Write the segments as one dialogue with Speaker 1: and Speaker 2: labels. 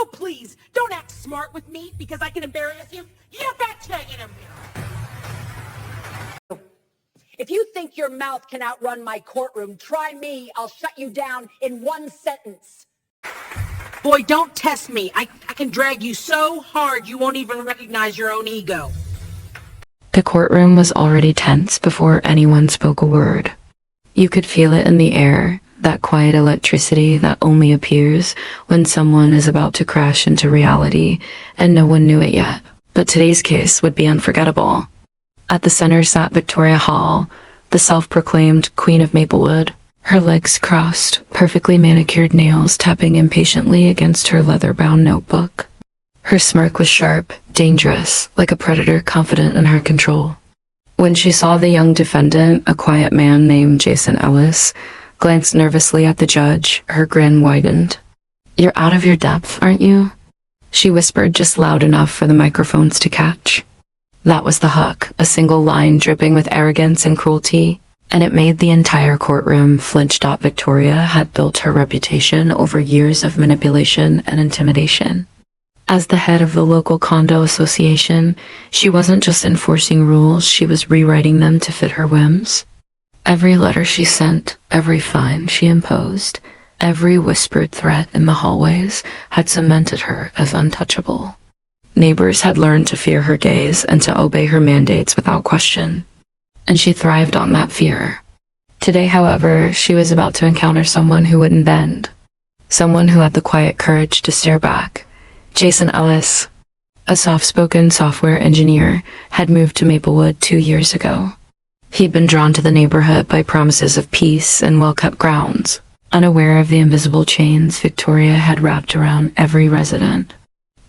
Speaker 1: Oh, please, don't act smart with me because I can embarrass you. You betcha him. If you think your mouth can outrun my courtroom, try me. I'll shut you down in one sentence. Boy, don't test me. I can drag you so hard you won't even recognize your own ego.
Speaker 2: The courtroom was already tense before anyone spoke a word. You could feel it in the air, that quiet electricity that only appears when someone is about to crash into reality, and no one knew it yet. But today's case would be unforgettable. At the center sat Victoria Hall, the self-proclaimed Queen of Maplewood, her legs crossed, perfectly manicured nails tapping impatiently against her leather-bound notebook. Her smirk was sharp, dangerous, like a predator confident in her control. When she saw the young defendant, a quiet man named Jason Ellis, glance nervously at the judge, her grin widened. "You're out of your depth, aren't you?" she whispered just loud enough for the microphones to catch. That was the hook, a single line dripping with arrogance and cruelty, and it made the entire courtroom flinch. Victoria had built her reputation over years of manipulation and intimidation. As the head of the local condo association, she wasn't just enforcing rules, she was rewriting them to fit her whims. Every letter she sent, every fine she imposed, every whispered threat in the hallways had cemented her as untouchable. Neighbors had learned to fear her gaze and to obey her mandates without question, and she thrived on that fear. Today, however, she was about to encounter someone who wouldn't bend, someone who had the quiet courage to stare back. Jason Ellis, a soft-spoken software engineer, had moved to Maplewood 2 years ago. He'd been drawn to the neighborhood by promises of peace and well-kept grounds, unaware of the invisible chains Victoria had wrapped around every resident.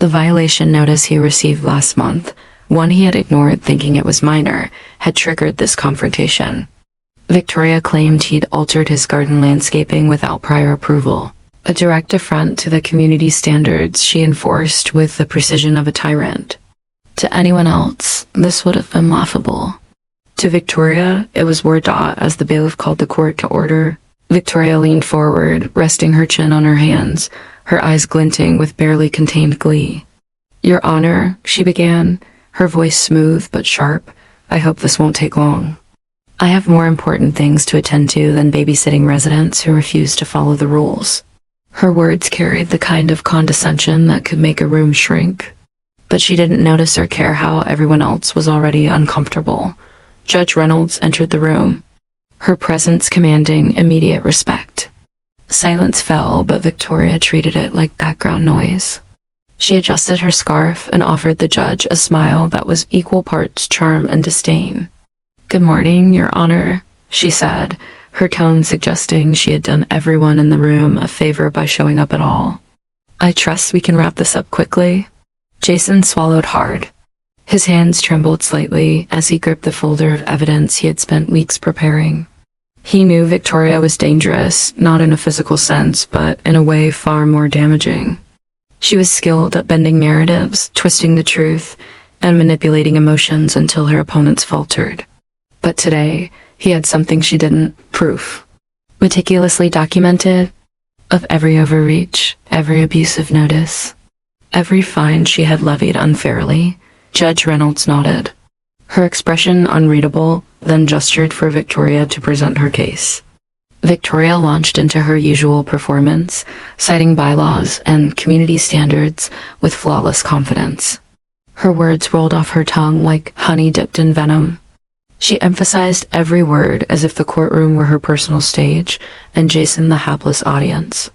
Speaker 2: The violation notice he received last month, one he had ignored thinking it was minor, had triggered this confrontation. Victoria claimed he'd altered his garden landscaping without prior approval, a direct affront to the community standards she enforced with the precision of a tyrant. To anyone else, this would have been laughable. To Victoria, it was war. As the bailiff called the court to order, Victoria leaned forward, resting her chin on her hands, her eyes glinting with barely contained glee. "Your Honor," she began, her voice smooth but sharp, "I hope this won't take long. I have more important things to attend to than babysitting residents who refuse to follow the rules." Her words carried the kind of condescension that could make a room shrink. But she didn't notice or care how everyone else was already uncomfortable. Judge Reynolds entered the room, her presence commanding immediate respect. Silence fell, but Victoria treated it like background noise. She adjusted her scarf and offered the judge a smile that was equal parts charm and disdain. "Good morning, Your Honor," she said, her tone suggesting she had done everyone in the room a favor by showing up at all. "I trust we can wrap this up quickly." Jason swallowed hard. His hands trembled slightly as he gripped the folder of evidence he had spent weeks preparing. He knew Victoria was dangerous, not in a physical sense, but in a way far more damaging. She was skilled at bending narratives, twisting the truth, and manipulating emotions until her opponents faltered. But today, he had something she didn't: proof. Meticulously documented, of every overreach, every abusive notice, every fine she had levied unfairly. Judge Reynolds nodded, her expression unreadable, then gestured for Victoria to present her case. Victoria launched into her usual performance, citing bylaws and community standards with flawless confidence. Her words rolled off her tongue like honey dipped in venom. She emphasized every word as if the courtroom were her personal stage and Jason the hapless audience.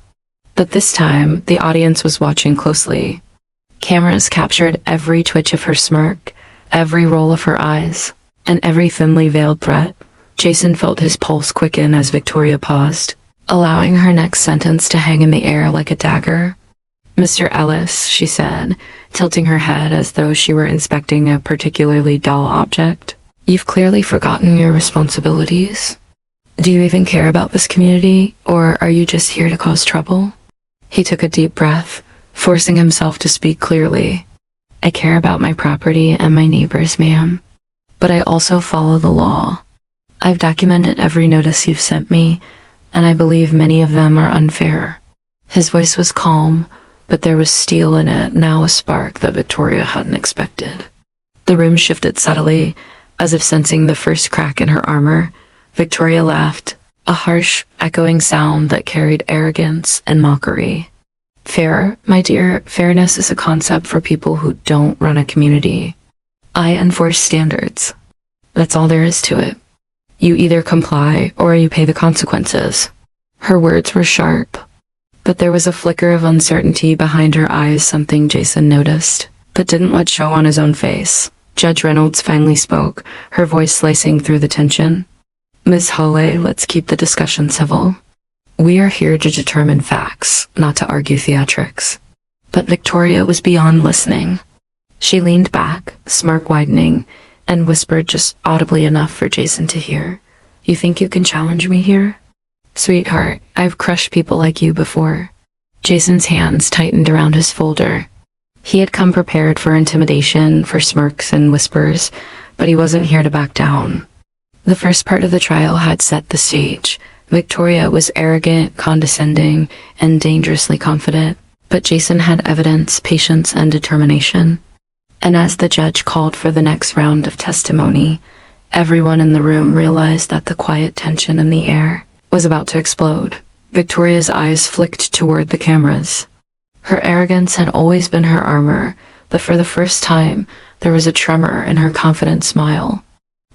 Speaker 2: But this time, the audience was watching closely. Cameras captured every twitch of her smirk, every roll of her eyes, and every thinly veiled threat. Jason felt his pulse quicken as Victoria paused, allowing her next sentence to hang in the air like a dagger. "Mr. Ellis," she said, tilting her head as though she were inspecting a particularly dull object, "you've clearly forgotten your responsibilities. Do you even care about this community, or are you just here to cause trouble?" He took a deep breath, forcing himself to speak clearly. "I care about my property and my neighbors, ma'am. But I also follow the law. I've documented every notice you've sent me, and I believe many of them are unfair." His voice was calm, but there was steel in it, now a spark that Victoria hadn't expected. The room shifted subtly, as if sensing the first crack in her armor. Victoria laughed, a harsh, echoing sound that carried arrogance and mockery. Fair, my dear, fairness is a concept for people who don't run a community. I enforce standards. That's all there is to it. You either comply or you pay the consequences. Her words were sharp, but there was a flicker of uncertainty behind her eyes, something Jason noticed, but didn't let show on his own face. Judge Reynolds finally spoke, her voice slicing through the tension. Miss Holloway, let's keep the discussion civil. We are here to determine facts, not to argue theatrics. But Victoria was beyond listening. She leaned back, smirk widening, and whispered just audibly enough for Jason to hear. You think you can challenge me here? Sweetheart, I've crushed people like you before. Jason's hands tightened around his folder. He had come prepared for intimidation, for smirks and whispers, but he wasn't here to back down. The first part of the trial had set the stage. Victoria was arrogant, condescending, and dangerously confident, but Jason had evidence, patience, and determination. And as the judge called for the next round of testimony, everyone in the room realized that the quiet tension in the air was about to explode. Victoria's eyes flicked toward the cameras. Her arrogance had always been her armor, but for the first time, there was a tremor in her confident smile.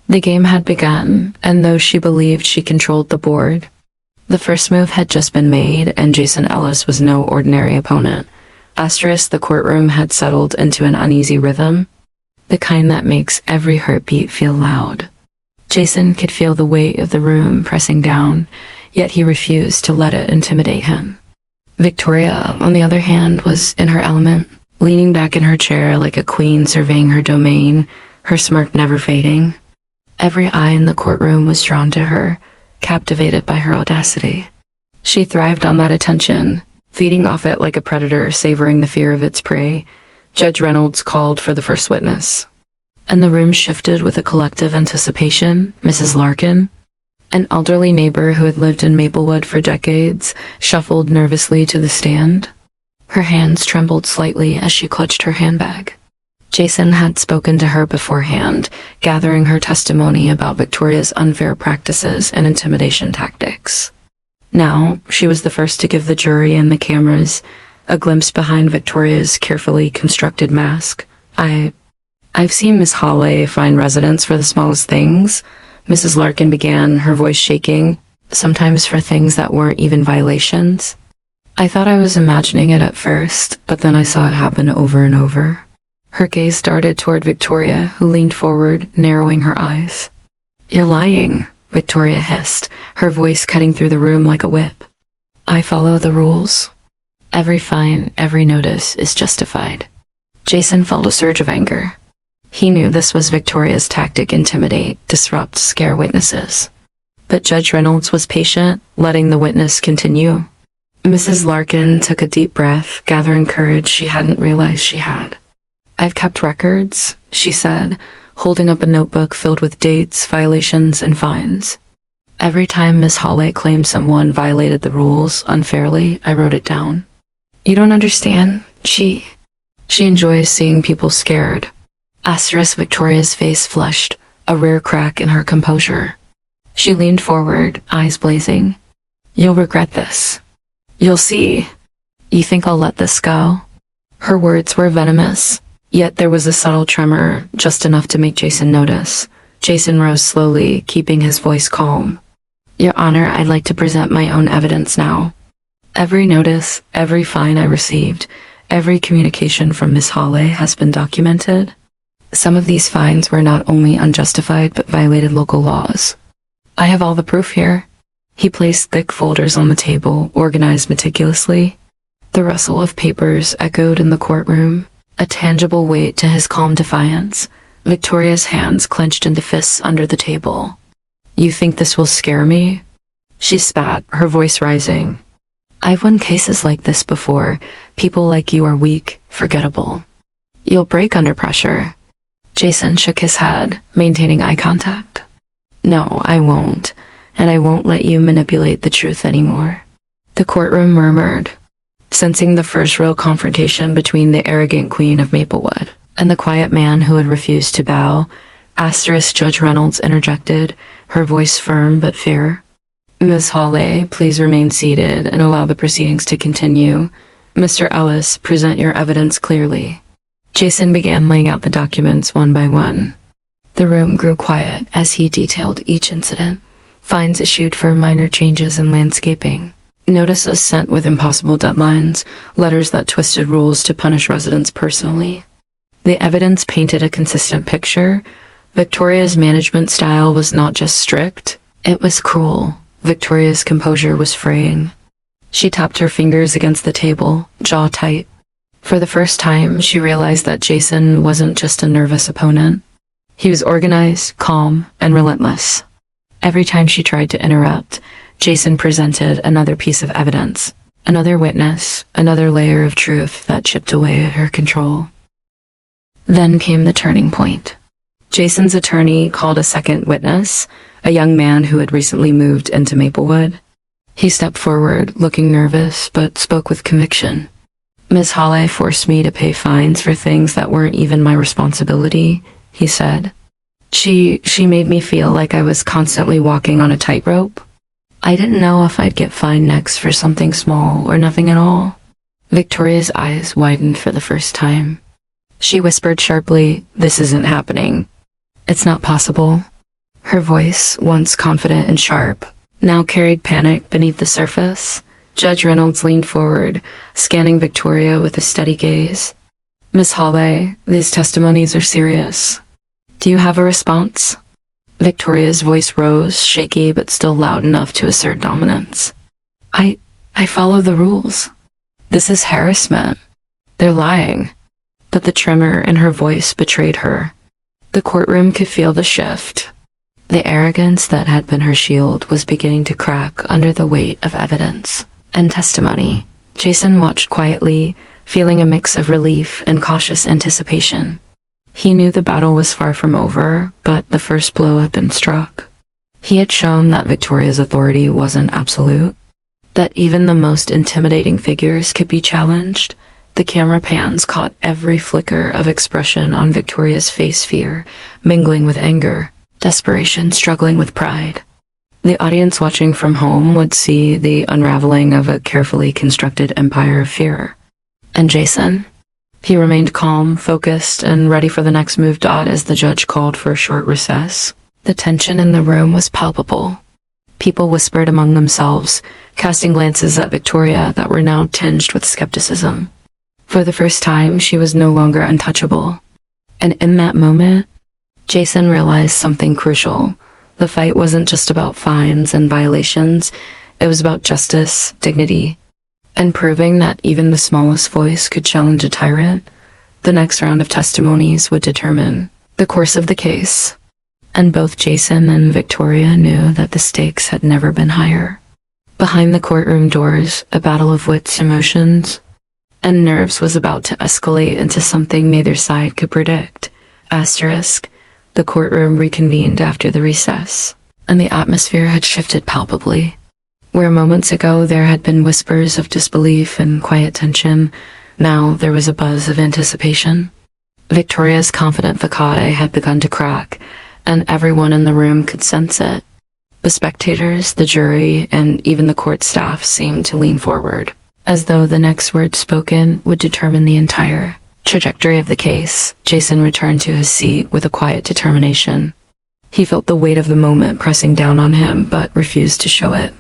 Speaker 2: The game had begun, and though she believed she controlled the board, the first move had just been made, and Jason Ellis was no ordinary opponent. The courtroom had settled into an uneasy rhythm, the kind that makes every heartbeat feel loud. Jason could feel the weight of the room pressing down, yet he refused to let it intimidate him. Victoria, on the other hand, was in her element, leaning back in her chair like a queen surveying her domain, her smirk never fading. Every eye in the courtroom was drawn to her, captivated by her audacity. She thrived on that attention, feeding off it like a predator savoring the fear of its prey. Judge Reynolds called for the first witness, and the room shifted with a collective anticipation. Mrs. Larkin, an elderly neighbor who had lived in Maplewood for decades, shuffled nervously to the stand. Her hands trembled slightly as she clutched her handbag. Jason had spoken to her beforehand, gathering her testimony about Victoria's unfair practices and intimidation tactics. Now, she was the first to give the jury and the cameras a glimpse behind Victoria's carefully constructed mask. I've seen Miss Holloway find residence for the smallest things, Mrs. Larkin began, her voice shaking, sometimes for things that weren't even violations. I thought I was imagining it at first, but then I saw it happen over and over. Her gaze darted toward Victoria, who leaned forward, narrowing her eyes. You're lying, Victoria hissed, her voice cutting through the room like a whip. I follow the rules. Every fine, every notice is justified. Jason felt a surge of anger. He knew this was Victoria's tactic: intimidate, disrupt, scare witnesses. But Judge Reynolds was patient, letting the witness continue. Mrs. Larkin took a deep breath, gathering courage she hadn't realized she had. I've kept records, she said, holding up a notebook filled with dates, violations, and fines. Every time Miss Holloway claimed someone violated the rules unfairly, I wrote it down. You don't understand. She enjoys seeing people scared. Victoria's face flushed, a rare crack in her composure. She leaned forward, eyes blazing. You'll regret this. You'll see. You think I'll let this go? Her words were venomous, yet there was a subtle tremor, just enough to make Jason notice. Jason rose slowly, keeping his voice calm. Your Honor, I'd like to present my own evidence now. Every notice, every fine I received, every communication from Miss Holloway has been documented. Some of these fines were not only unjustified but violated local laws. I have all the proof here. He placed thick folders on the table, organized meticulously. The rustle of papers echoed in the courtroom, a tangible weight to his calm defiance. Victoria's hands clenched into fists under the table. You think this will scare me? She spat, her voice rising. I've won cases like this before. People like you are weak, forgettable. You'll break under pressure. Jason shook his head, maintaining eye contact. No, I won't, and I won't let you manipulate the truth anymore. The courtroom murmured. sensing the first real confrontation between the arrogant queen of Maplewood and the quiet man who had refused to bow. Judge Reynolds interjected, her voice firm but fair. Miss Hawley, please remain seated and allow the proceedings to continue. Mr. Ellis, present your evidence clearly. Jason began laying out the documents one by one. The room grew quiet as he detailed each incident. Fines issued for minor changes in landscaping. Notices sent with impossible deadlines. Letters that twisted rules to punish residents personally. The evidence painted a consistent picture. Victoria's management style was not just strict, it was cruel. Victoria's composure was fraying. She tapped her fingers against the table, jaw tight. For the first time, she realized that Jason wasn't just a nervous opponent. He was organized, calm, and relentless. Every time she tried to interrupt, Jason presented another piece of evidence, another witness, another layer of truth that chipped away at her control. Then came the turning point. Jason's attorney called a second witness, a young man who had recently moved into Maplewood. He stepped forward, looking nervous, but spoke with conviction. Miss Hawley forced me to pay fines for things that weren't even my responsibility, he said. She made me feel like I was constantly walking on a tightrope. I didn't know if I'd get fined next for something small or nothing at all. Victoria's eyes widened for the first time. She whispered sharply, "This isn't happening. It's not possible." Her voice, once confident and sharp, now carried panic beneath the surface. Judge Reynolds leaned forward, scanning Victoria with a steady gaze. "Miss Hawley, these testimonies are serious. Do you have a response?" Victoria's voice rose, shaky but still loud enough to assert dominance. I follow the rules. This is harassment. They're lying." But the tremor in her voice betrayed her. The courtroom could feel the shift. The arrogance that had been her shield was beginning to crack under the weight of evidence and testimony. Jason watched quietly, feeling a mix of relief and cautious anticipation. He knew the battle was far from over, but the first blow had been struck. He had shown that Victoria's authority wasn't absolute, that even the most intimidating figures could be challenged. The camera pans caught every flicker of expression on Victoria's face, fear, mingling with anger, desperation struggling with pride. The audience watching from home would see the unraveling of a carefully constructed empire of fear. And Jason? He remained calm, focused, and ready for the next move. As the judge called for a short recess, the tension in the room was palpable. People whispered among themselves, casting glances at Victoria that were now tinged with skepticism. For the first time, she was no longer untouchable. And in that moment, Jason realized something crucial. The fight wasn't just about fines and violations, it was about justice, dignity, and proving that even the smallest voice could challenge a tyrant. The next round of testimonies would determine the course of the case, and both Jason and Victoria knew that the stakes had never been higher. Behind the courtroom doors, a battle of wits, emotions, and nerves was about to escalate into something neither side could predict. The courtroom reconvened after the recess, and the atmosphere had shifted palpably. Where moments ago there had been whispers of disbelief and quiet tension, now there was a buzz of anticipation. Victoria's confident facade had begun to crack, and everyone in the room could sense it. The spectators, the jury, and even the court staff seemed to lean forward, as though the next word spoken would determine the entire trajectory of the case. Jason returned to his seat with a quiet determination. He felt the weight of the moment pressing down on him, but refused to show it.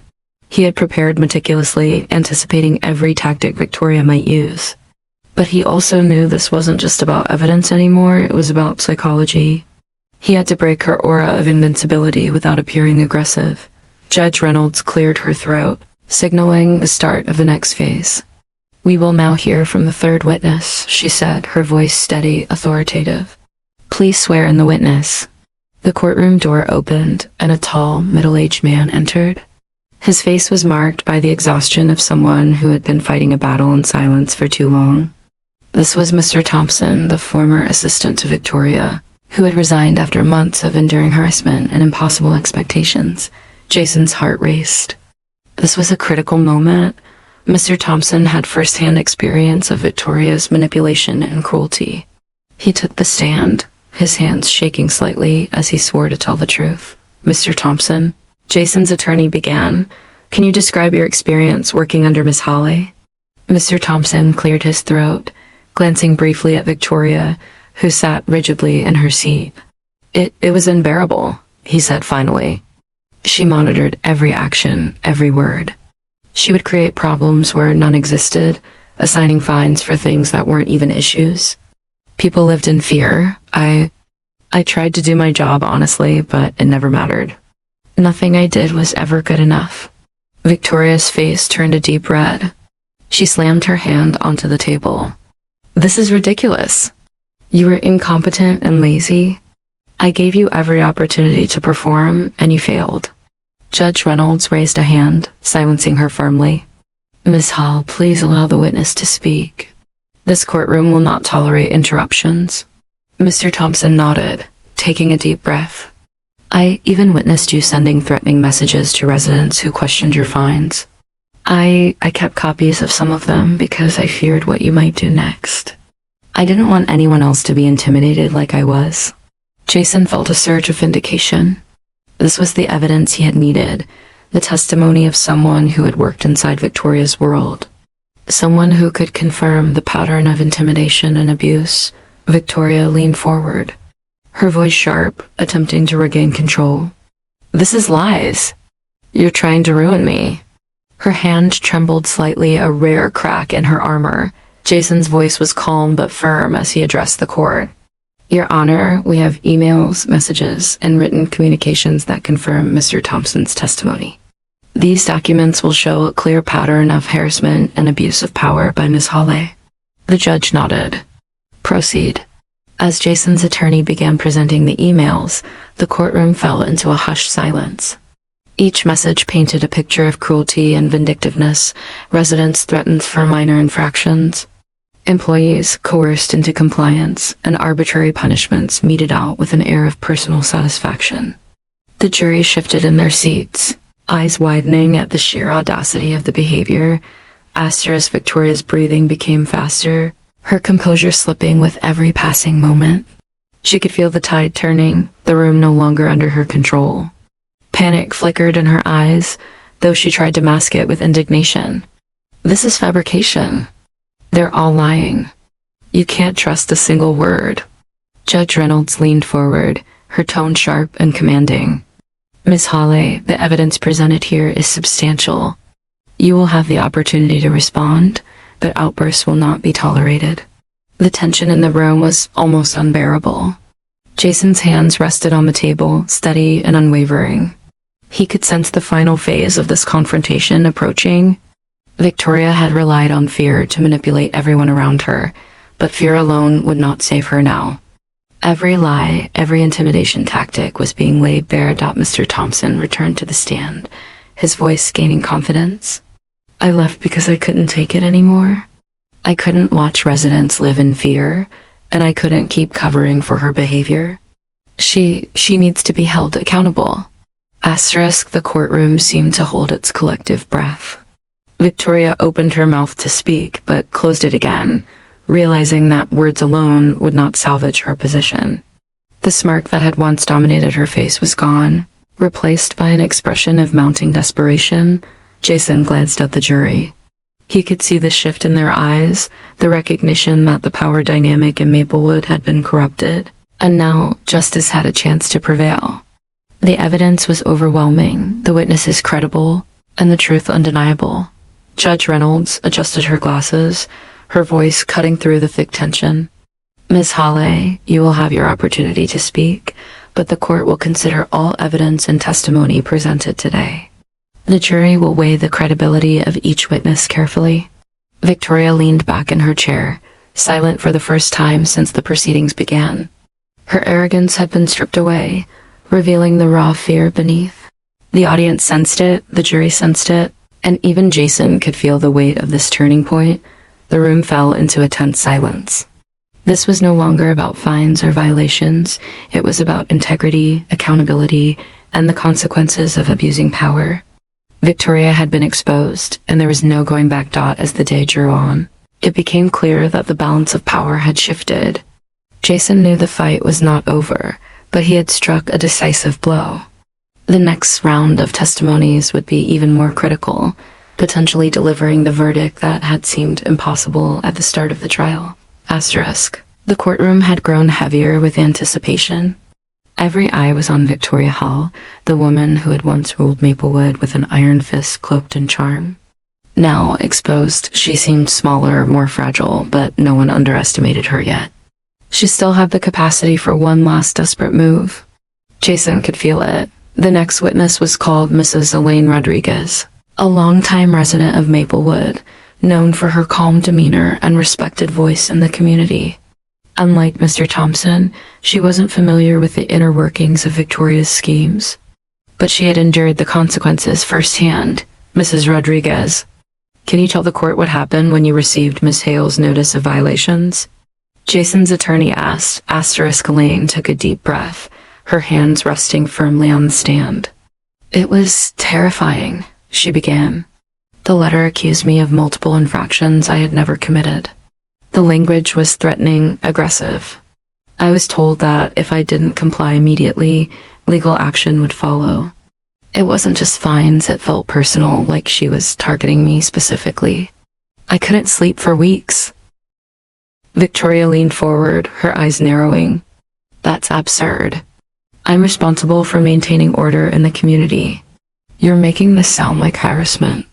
Speaker 2: He had prepared meticulously, anticipating every tactic Victoria might use. But he also knew this wasn't just about evidence anymore, it was about psychology. He had to break her aura of invincibility without appearing aggressive. Judge Reynolds cleared her throat, signaling the start of the next phase. "We will now hear from the third witness," she said, her voice steady, authoritative. "Please swear in the witness." The courtroom door opened, and a tall, middle-aged man entered. His face was marked by the exhaustion of someone who had been fighting a battle in silence for too long. This was Mr. Thompson, the former assistant to Victoria, who had resigned after months of enduring harassment and impossible expectations. Jason's heart raced. This was a critical moment. Mr. Thompson had first-hand experience of Victoria's manipulation and cruelty. He took the stand, his hands shaking slightly as he swore to tell the truth. Mr. Thompson, Jason's attorney began, can you describe your experience working under Miss Hawley? Mr. Thompson cleared his throat, glancing briefly at Victoria, who sat rigidly in her seat. It was unbearable, he said finally. She monitored every action, every word. She would create problems where none existed, assigning fines for things that weren't even issues. People lived in fear. I tried to do my job honestly, but it never mattered. Nothing I did was ever good enough. Victoria's face turned a deep red. She slammed her hand onto the table. This is ridiculous. You were incompetent and lazy. I gave you every opportunity to perform, and you failed. Judge Reynolds raised a hand, silencing her firmly. Miss Hall, please allow the witness to speak. This courtroom will not tolerate interruptions. Mr. Thompson nodded, taking a deep breath. I even witnessed you sending threatening messages to residents who questioned your fines. I kept copies of some of them because I feared what you might do next. I didn't want anyone else to be intimidated like I was. Jason felt a surge of vindication. This was the evidence he had needed, the testimony of someone who had worked inside Victoria's world. Someone who could confirm the pattern of intimidation and abuse. Victoria leaned forward, her voice sharp, attempting to regain control. This is lies. You're trying to ruin me. Her hand trembled slightly, a rare crack in her armor. Jason's voice was calm but firm as he addressed the court. Your Honor, we have emails, messages, and written communications that confirm Mr. Thompson's testimony. These documents will show a clear pattern of harassment and abuse of power by Miss Hawley. The judge nodded. Proceed. As Jason's attorney began presenting the emails, the courtroom fell into a hushed silence. Each message painted a picture of cruelty and vindictiveness, residents threatened for minor infractions, employees coerced into compliance, and arbitrary punishments meted out with an air of personal satisfaction. The jury shifted in their seats, eyes widening at the sheer audacity of the behavior. Asterisk Victoria's breathing became faster, her composure slipping with every passing moment. She could feel the tide turning, the room no longer under her control. Panic flickered in her eyes, though she tried to mask it with indignation. This is fabrication. They're all lying. You can't trust a single word. Judge Reynolds leaned forward, her tone sharp and commanding. Miss Hawley, the evidence presented here is substantial. You will have the opportunity to respond, but outbursts will not be tolerated. The tension in the room was almost unbearable. Jason's hands rested on the table, steady and unwavering. He could sense the final phase of this confrontation approaching. Victoria had relied on fear to manipulate everyone around her, but fear alone would not save her now. Every lie, every intimidation tactic was being laid bare. Mr. Thompson returned to the stand, his voice gaining confidence. I left because I couldn't take it anymore. I couldn't watch residents live in fear, and I couldn't keep covering for her behavior. She needs to be held accountable. Asterisk, the courtroom seemed to hold its collective breath. Victoria opened her mouth to speak, but closed it again, realizing that words alone would not salvage her position. The smirk that had once dominated her face was gone, replaced by an expression of mounting desperation. Jason glanced at the jury. He could see the shift in their eyes, the recognition that the power dynamic in Maplewood had been corrupted, and now justice had a chance to prevail. The evidence was overwhelming, the witnesses credible, and the truth undeniable. Judge Reynolds adjusted her glasses, her voice cutting through the thick tension. Miss Hawley, you will have your opportunity to speak, but the court will consider all evidence and testimony presented today. The jury will weigh the credibility of each witness carefully. Victoria leaned back in her chair, silent for the first time since the proceedings began. Her arrogance had been stripped away, revealing the raw fear beneath. The audience sensed it, the jury sensed it, and even Jason could feel the weight of this turning point. The room fell into a tense silence. This was no longer about fines or violations. It was about integrity, accountability, and the consequences of abusing power. Victoria had been exposed, and there was no going back. As the day drew on, it became clear that the balance of power had shifted. Jason knew the fight was not over, but he had struck a decisive blow. The next round of testimonies would be even more critical, potentially delivering the verdict that had seemed impossible at the start of the trial. Asterisk. The courtroom had grown heavier with anticipation. Every eye was on Victoria Hall, the woman who had once ruled Maplewood with an iron fist cloaked in charm. Now, exposed, she seemed smaller, more fragile, but no one underestimated her yet. She still had the capacity for one last desperate move. Jason could feel it. The next witness was called Mrs. Elaine Rodriguez, a longtime resident of Maplewood, known for her calm demeanor and respected voice in the community. Unlike Mr. Thompson, she wasn't familiar with the inner workings of Victoria's schemes, but she had endured the consequences firsthand. Mrs. Rodriguez, can you tell the court what happened when you received Miss Hale's notice of violations? Jason's attorney asked. Elaine took a deep breath, her hands resting firmly on the stand. It was terrifying, she began. The letter accused me of multiple infractions I had never committed. The language was threatening, aggressive. I was told that if I didn't comply immediately, legal action would follow. It wasn't just fines, it felt personal, like she was targeting me specifically. I couldn't sleep for weeks. Victoria leaned forward, her eyes narrowing. That's absurd. I'm responsible for maintaining order in the community. You're making this sound like harassment.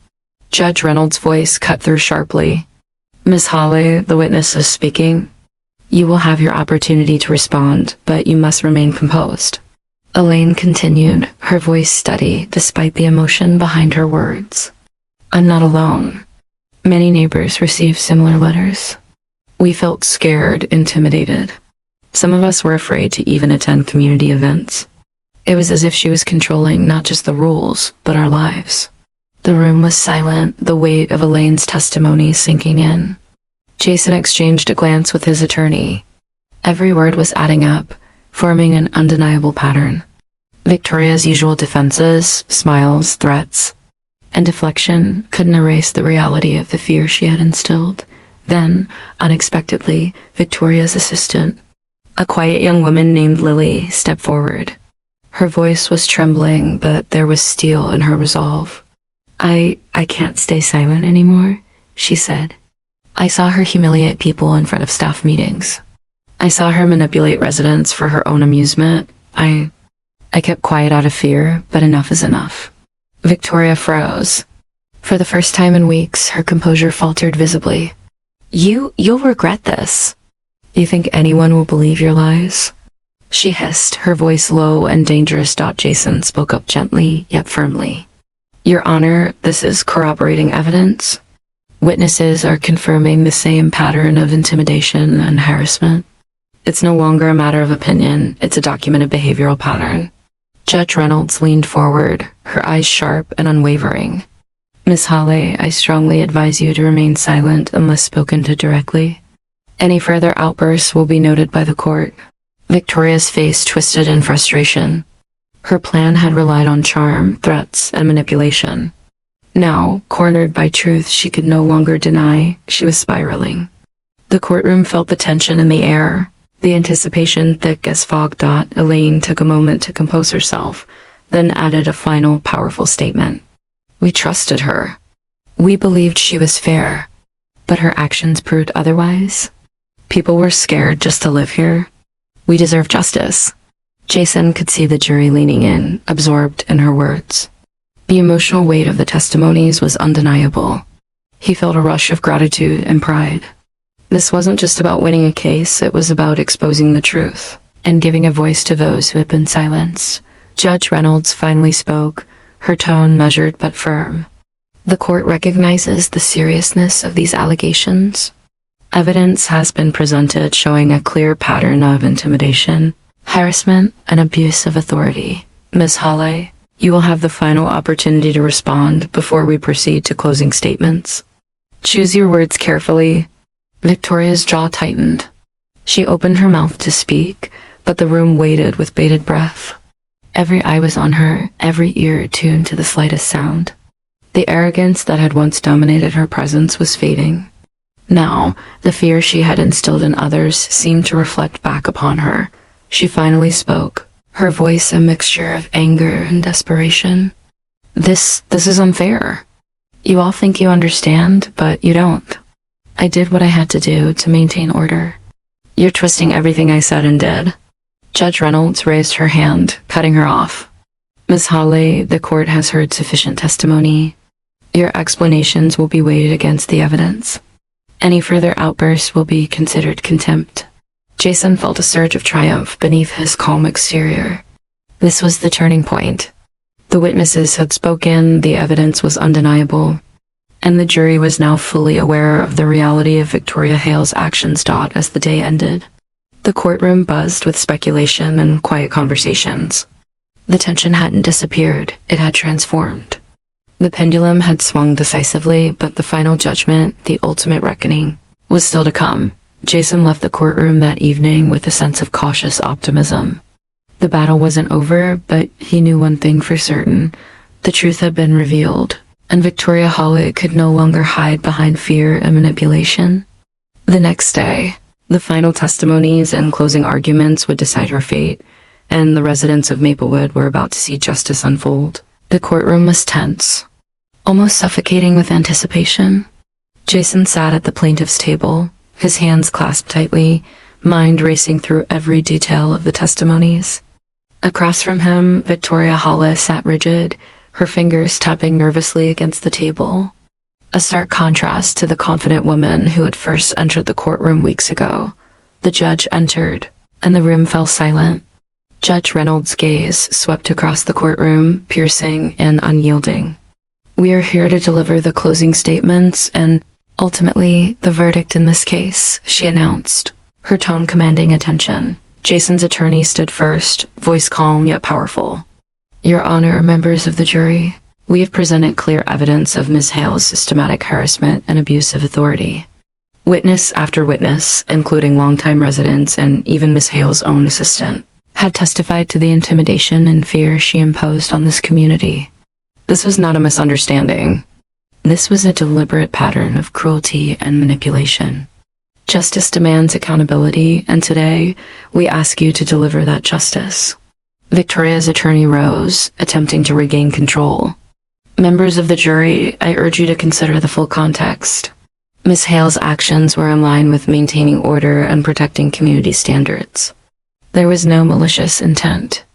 Speaker 2: Judge Reynolds' voice cut through sharply. Miss Hawley, the witness is speaking. You will have your opportunity to respond, but you must remain composed. Elaine continued, her voice steady despite the emotion behind her words. I'm not alone. Many neighbors received similar letters. We felt scared, intimidated. Some of us were afraid to even attend community events. It was as if she was controlling not just the rules, but our lives. The room was silent, the weight of Elaine's testimony sinking in. Jason exchanged a glance with his attorney. Every word was adding up, forming an undeniable pattern. Victoria's usual defenses, smiles, threats, and deflection couldn't erase the reality of the fear she had instilled. Then, unexpectedly, Victoria's assistant, a quiet young woman named Lily, stepped forward. Her voice was trembling, but there was steel in her resolve. I can't stay silent anymore, she said. I saw her humiliate people in front of staff meetings. I saw her manipulate residents for her own amusement. I kept quiet out of fear, but enough is enough. Victoria froze. For the first time in weeks, her composure faltered visibly. You'll regret this. You think anyone will believe your lies? She hissed, her voice low and dangerous. Jason spoke up gently, yet firmly. Your Honor, this is corroborating evidence. Witnesses are confirming the same pattern of intimidation and harassment. It's no longer a matter of opinion, it's a documented behavioral pattern. Judge Reynolds leaned forward, her eyes sharp and unwavering. Miss Hawley, I strongly advise you to remain silent unless spoken to directly. Any further outbursts will be noted by the court. Victoria's face twisted in frustration. Her plan had relied on charm, threats, and manipulation. Now, cornered by truth she could no longer deny, she was spiraling. The courtroom felt the tension in the air, the anticipation thick as fog. Elaine took a moment to compose herself, then added a final, powerful statement. We trusted her. We believed she was fair, but her actions proved otherwise. People were scared just to live here. We deserve justice. Jason could see the jury leaning in, absorbed in her words. The emotional weight of the testimonies was undeniable. He felt a rush of gratitude and pride. This wasn't just about winning a case, it was about exposing the truth and giving a voice to those who had been silenced. Judge Reynolds finally spoke, her tone measured but firm. The court recognizes the seriousness of these allegations. Evidence has been presented showing a clear pattern of intimidation, harassment, and abuse of authority. Ms. Hawley, you will have the final opportunity to respond before we proceed to closing statements. Choose your words carefully. Victoria's jaw tightened. She opened her mouth to speak, but the room waited with bated breath. Every eye was on her, every ear attuned to the slightest sound. The arrogance that had once dominated her presence was fading. Now, the fear she had instilled in others seemed to reflect back upon her. She finally spoke, her voice a mixture of anger and desperation. This is unfair. You all think you understand, but you don't. I did what I had to do to maintain order. You're twisting everything I said and did. Judge Reynolds raised her hand, cutting her off. Miss Hawley, the court has heard sufficient testimony. Your explanations will be weighed against the evidence. Any further outbursts will be considered contempt. Jason felt a surge of triumph beneath his calm exterior. This was the turning point. The witnesses had spoken, the evidence was undeniable, and the jury was now fully aware of the reality of Victoria Hale's actions. As the day ended, the courtroom buzzed with speculation and quiet conversations. The tension hadn't disappeared, it had transformed. The pendulum had swung decisively, but the final judgment, the ultimate reckoning, was still to come. Jason left the courtroom that evening with a sense of cautious optimism. The battle wasn't over, but he knew one thing for certain. The truth had been revealed, and Victoria Hawley could no longer hide behind fear and manipulation. The next day, the final testimonies and closing arguments would decide her fate, and the residents of Maplewood were about to see justice unfold. The courtroom was tense, almost suffocating with anticipation. Jason sat at the plaintiff's table, his hands clasped tightly, mind racing through every detail of the testimonies. Across from him, Victoria Hawley sat rigid, her fingers tapping nervously against the table. A stark contrast to the confident woman who had first entered the courtroom weeks ago. The judge entered, and the room fell silent. Judge Reynolds' gaze swept across the courtroom, piercing and unyielding. We are here to deliver the closing statements and, ultimately, the verdict in this case, she announced, her tone commanding attention. Jason's attorney stood first, voice calm yet powerful. Your Honor, members of the jury, we have presented clear evidence of Ms. Hale's systematic harassment and abuse of authority. Witness after witness, including longtime residents and even Ms. Hale's own assistant, had testified to the intimidation and fear she imposed on this community. This was not a misunderstanding. This was a deliberate pattern of cruelty and manipulation. Justice demands accountability, and today, we ask you to deliver that justice. Victoria's attorney rose, attempting to regain control. Members of the jury, I urge you to consider the full context. Ms. Hale's actions were in line with maintaining order and protecting community standards. There was no malicious intent.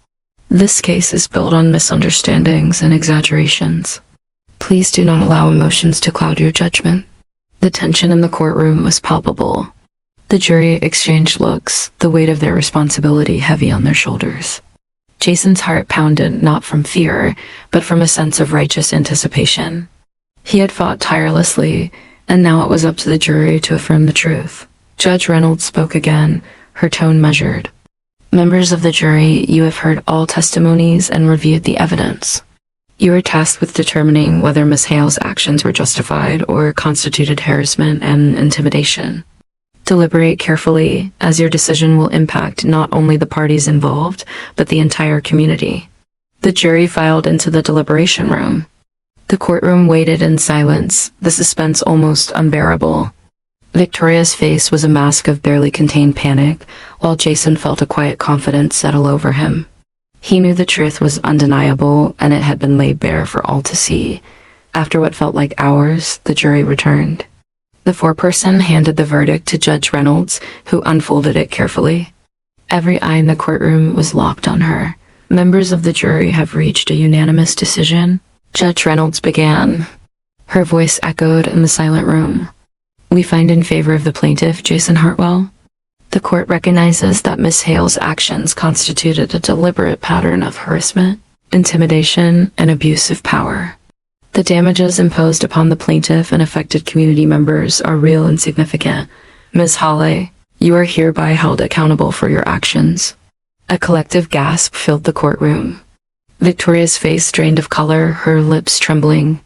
Speaker 2: This case is built on misunderstandings and exaggerations. Please do not allow emotions to cloud your judgment. The tension in the courtroom was palpable. The jury exchanged looks, the weight of their responsibility heavy on their shoulders. Jason's heart pounded not from fear, but from a sense of righteous anticipation. He had fought tirelessly, and now it was up to the jury to affirm the truth. Judge Reynolds spoke again, her tone measured. Members of the jury, you have heard all testimonies and reviewed the evidence. You are tasked with determining whether Ms. Hale's actions were justified or constituted harassment and intimidation. Deliberate carefully, as your decision will impact not only the parties involved, but the entire community. The jury filed into the deliberation room. The courtroom waited in silence, the suspense almost unbearable. Victoria's face was a mask of barely contained panic, while Jason felt a quiet confidence settle over him. He knew the truth was undeniable, and it had been laid bare for all to see. After what felt like hours, the jury returned. The foreperson handed the verdict to Judge Reynolds, who unfolded it carefully. Every eye in the courtroom was locked on her. Members of the jury have reached a unanimous decision. Judge Reynolds began. Her voice echoed in the silent room. We find in favor of the plaintiff, Jason Hartwell. The court recognizes that Ms. Hale's actions constituted a deliberate pattern of harassment, intimidation, and abuse of power. The damages imposed upon the plaintiff and affected community members are real and significant. Ms. Hawley, you are hereby held accountable for your actions. A collective gasp filled the courtroom. Victoria's face drained of color, her lips trembling.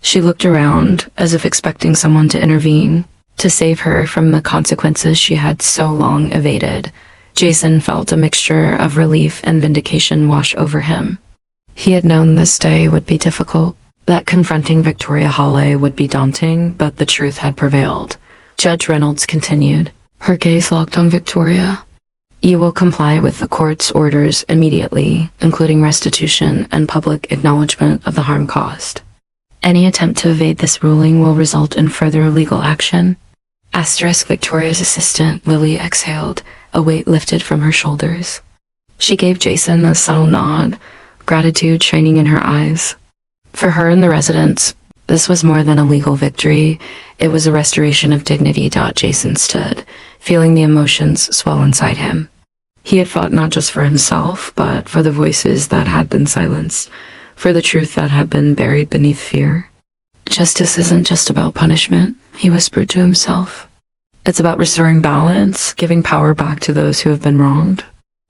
Speaker 2: She looked around, as if expecting someone to intervene, to save her from the consequences she had so long evaded. Jason felt a mixture of relief and vindication wash over him. He had known this day would be difficult. that confronting Victoria Hawley would be daunting, but the truth had prevailed. Judge Reynolds continued, her gaze locked on Victoria. You will comply with the court's orders immediately, including restitution and public acknowledgement of the harm caused. Any attempt to evade this ruling will result in further legal action. Asterisk Victoria's assistant, Lily, exhaled, a weight lifted from her shoulders. She gave Jason a subtle nod, gratitude shining in her eyes. For her and the residents, this was more than a legal victory. It was a restoration of dignity. Jason stood, feeling the emotions swell inside him. He had fought not just for himself, but for the voices that had been silenced, for the truth that had been buried beneath fear. Justice isn't just about punishment, he whispered to himself. It's about restoring balance, giving power back to those who have been wronged.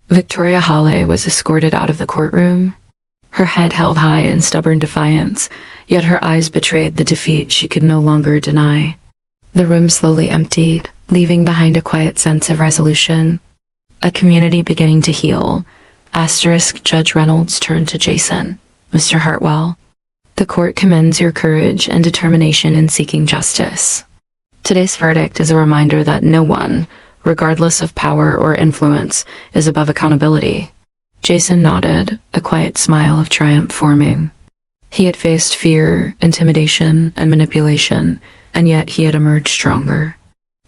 Speaker 2: Victoria Hawley was escorted out of the courtroom, her head held high in stubborn defiance, yet her eyes betrayed the defeat she could no longer deny. The room slowly emptied, leaving behind a quiet sense of resolution. A community beginning to heal. Asterisk Judge Reynolds turned to Jason. Mr. Hartwell, the court commends your courage and determination in seeking justice. Today's verdict is a reminder that no one, regardless of power or influence, is above accountability. Jason nodded, a quiet smile of triumph forming. He had faced fear, intimidation, and manipulation, and yet he had emerged stronger.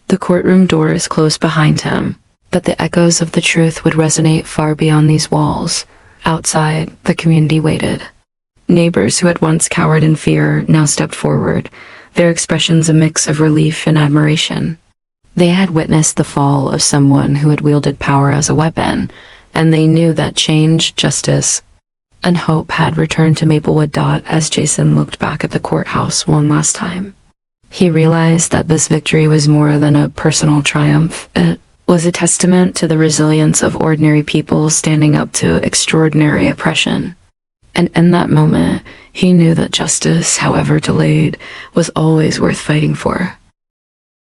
Speaker 2: The courtroom doors closed behind him, but the echoes of the truth would resonate far beyond these walls. Outside, the community waited. Neighbors who had once cowered in fear now stepped forward, their expressions a mix of relief and admiration. They had witnessed the fall of someone who had wielded power as a weapon, and they knew that change, justice, and hope had returned to Maplewood. As Jason looked back at the courthouse one last time, he realized that this victory was more than a personal triumph. It was a testament to the resilience of ordinary people standing up to extraordinary oppression. And in that moment, he knew that justice, however delayed, was always worth fighting for.